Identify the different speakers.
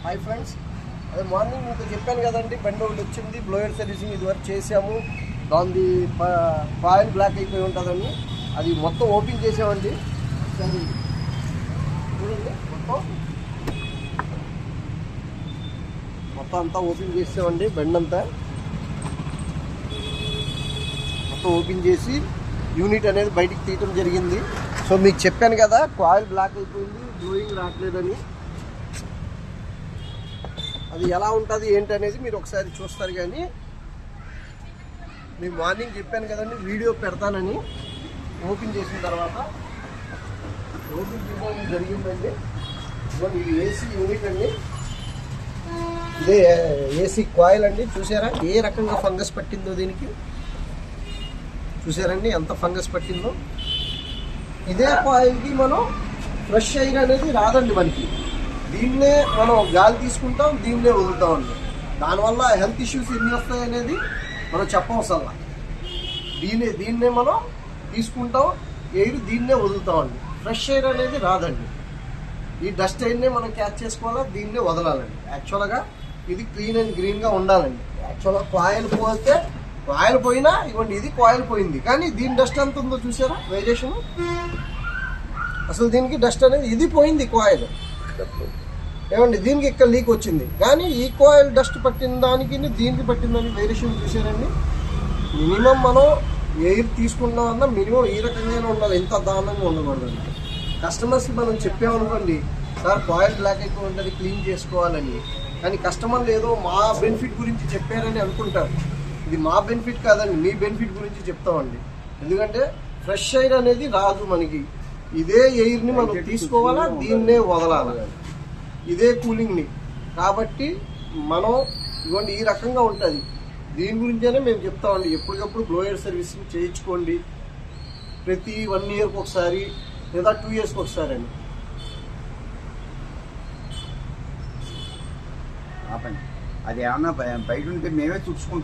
Speaker 1: Hi friends, అదే morning మీకు చెప్పాను కదండి, బండి ఒకటి వచ్చింది, బ్లోయర్ సర్వీసింగ్ ఇదివరకు చేసాము. దాని కాయిల్ బ్లాక్ అయిపోయి ఉంటుందండి. అది మొత్తం ఓపెన్ చేసామండి. సరే చూడండి, మొత్తం అంతా ఓపెన్ చేసామండి. బండి అంతా మొత్తం ఓపెన్ చేసి యూనిట్ అనేది బయటికి తీయటం జరిగింది. సో మీకు చెప్పాను కదా, కాయిల్ బ్లాక్ అయిపోయింది, బ్లోయింగ్ రావట్లేదని. అది ఎలా ఉంటుంది ఏంటి అనేది మీరు ఒకసారి చూస్తారు. కానీ మీకు మార్నింగ్ చెప్పాను కదండి, వీడియో పెడతానని. ఓపెన్ చేసిన తర్వాత ఓపెన్ చేయడం జరిగిందండి. ఇది ఏసీ యూనిట్ అండి, ఇదే ఏసీ కాయిల్ అండి. చూసారా ఏ రకంగా ఫంగస్ పట్టిందో దీనికి? చూసారండి ఎంత ఫంగస్ పట్టిందో. ఇదే కాయిల్కి మనం ఫ్రెష్ ఎయిర్ అనేది రాదండి మనకి. దీన్నే మనం గాలి తీసుకుంటాం, దీన్నే వదులుతామండి. దానివల్ల హెల్త్ ఇష్యూస్ ఎన్ని వస్తాయి అనేది మనం చెప్పవసరం. దీన్నే మనం తీసుకుంటాం, ఎయిర్ దీన్నే వదులుతామండి. ఫ్రెష్ ఎయిర్ అనేది రాదండి. ఈ డస్ట్ ఎయిర్నే మనం క్యాచ్ చేసుకోవాలా, దీన్నే వదలాలండి. యాక్చువల్గా ఇది క్లీన్ అండ్ గ్రీన్గా ఉండాలండి. యాక్చువల్గా కాయిల్ పోయినా ఇవ్వండి, ఇది కాయిల్ పోయింది, కానీ దీని డస్ట్ ఎంత ఉందో చూసారా వేరియేషన్. అసలు దీనికి డస్ట్ అనేది ఇది పోయింది కాయిల్ ఏమండి, దీనికి ఇక్కడ లీక్ వచ్చింది. కానీ ఈ కాయిల్ డస్ట్ పట్టిన దానికి దీనికి పట్టిన దానికి వేరియేషన్ చూసారండి. మినిమం మనం ఎయిర్ తీసుకున్నామన్నా మినిమం ఈ రకంగానే ఉండాలి, ఇంత దారుణంగా ఉండకూడదండి. కస్టమర్స్కి మనం చెప్పామనుకోండి, సార్ కాయిల్ బ్లాక్ అయిపోయి ఉంటుంది, క్లీన్ చేసుకోవాలని. కానీ కస్టమర్లు ఏదో మా బెనిఫిట్ గురించి చెప్పారని అనుకుంటారు. ఇది మా బెనిఫిట్ కాదండి, మీ బెనిఫిట్ గురించి చెప్తామండి. ఎందుకంటే ఫ్రెష్ ఎయిర్ అనేది రాదు మనకి. ఇదే ఎయిర్ని మనం తీసుకోవాలా, దీన్నే వదలాలి, ఇదే కూలింగ్ని. కాబట్టి మనం ఇవ్వండి ఈ రకంగా ఉంటుంది. దీని గురించేనే మేము చెప్తామండి, ఎప్పటికప్పుడు బ్లోయర్ సర్వీసింగ్ చేయించుకోండి. ప్రతి 1 ఇయర్కి ఒకసారి లేదా 2 ఇయర్స్కి ఒకసారి అండి.
Speaker 2: అది ఏమన్నా బయట ఉంటే మేమే చూసుకుంటాం.